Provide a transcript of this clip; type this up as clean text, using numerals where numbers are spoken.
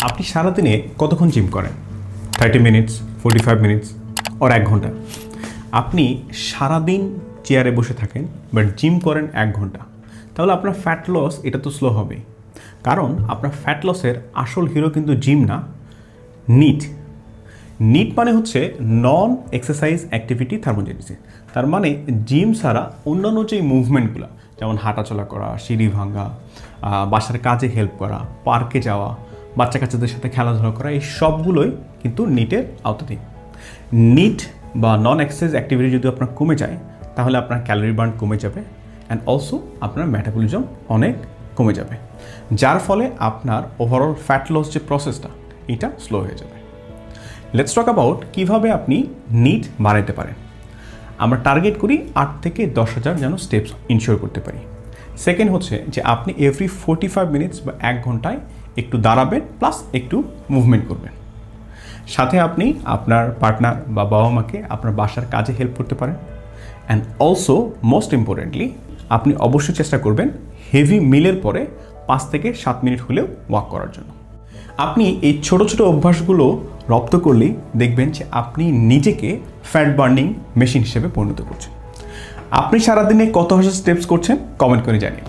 আপনি সারাদিনে কতক্ষণ জিম করেন? 30 মিনিটস, 45 মিনিটস ওর 1 ঘন্টা। আপনি সারাদিন চেয়ারে বসে থাকেন বাট জিম করেন 1 ঘন্টা, তাহলে আপনার ফ্যাট লস এটা তো স্লো হবে। কারণ আপনার ফ্যাট লসের আসল হিরো কিন্তু জিম না, নিট। নিট মানে হচ্ছে নন এক্সারসাইজ অ্যাক্টিভিটি থার্মোজেনেসিস। তার মানে জিম ছাড়া অন্যান্য যে মুভমেন্টগুলো, যেমন হাঁটাচলা করা, সিঁড়ি ভাঙা, বাসার কাজে হেল্প করা, পার্কে যাওয়া, বাচ্চা কাচ্চাদের সাথে খেলাধুলা করা, এই সবগুলোই কিন্তু নিটের আওতাধীন। নিট বা নন এক্সারসাইজ অ্যাক্টিভিটি যদি আপনার কমে যায়, তাহলে আপনার ক্যালোরি বার্ন কমে যাবে অ্যান্ড অলসো আপনার মেটাবলিজম অনেক কমে যাবে, যার ফলে আপনার ওভারঅল ফ্যাট লস যে প্রসেসটা এটা স্লো হয়ে যাবে। লেটস টক অ্যাবাউট কীভাবে আপনি নিট বাড়াইতে পারেন। আমরা টার্গেট করি 8 থেকে 10,000 যেন স্টেপস ইনশিওর করতে পারি। সেকেন্ড হচ্ছে যে আপনি এভরি 45 মিনিটস বা 1 ঘন্টায় একটু দাঁড়াবেন প্লাস একটু মুভমেন্ট করবেন। সাথে আপনি আপনার পার্টনার বা বাবা মাকে আপনার বাসার কাজে হেল্প করতে পারেন অ্যান্ড অলসো মোস্ট ইম্পর্টেন্টলি আপনি অবশ্যই চেষ্টা করবেন হেভি মিলের পরে 5 থেকে 7 মিনিট হলেও ওয়াক করার জন্য। আপনি এই ছোট ছোট অভ্যাসগুলো রপ্ত করলেই দেখবেন যে আপনি নিজেকে ফ্যাট বার্নিং মেশিন হিসেবে পরিণত করছেন। আপনি সারাদিনে কত হাজার স্টেপস করছেন কমেন্ট করে জানিয়ে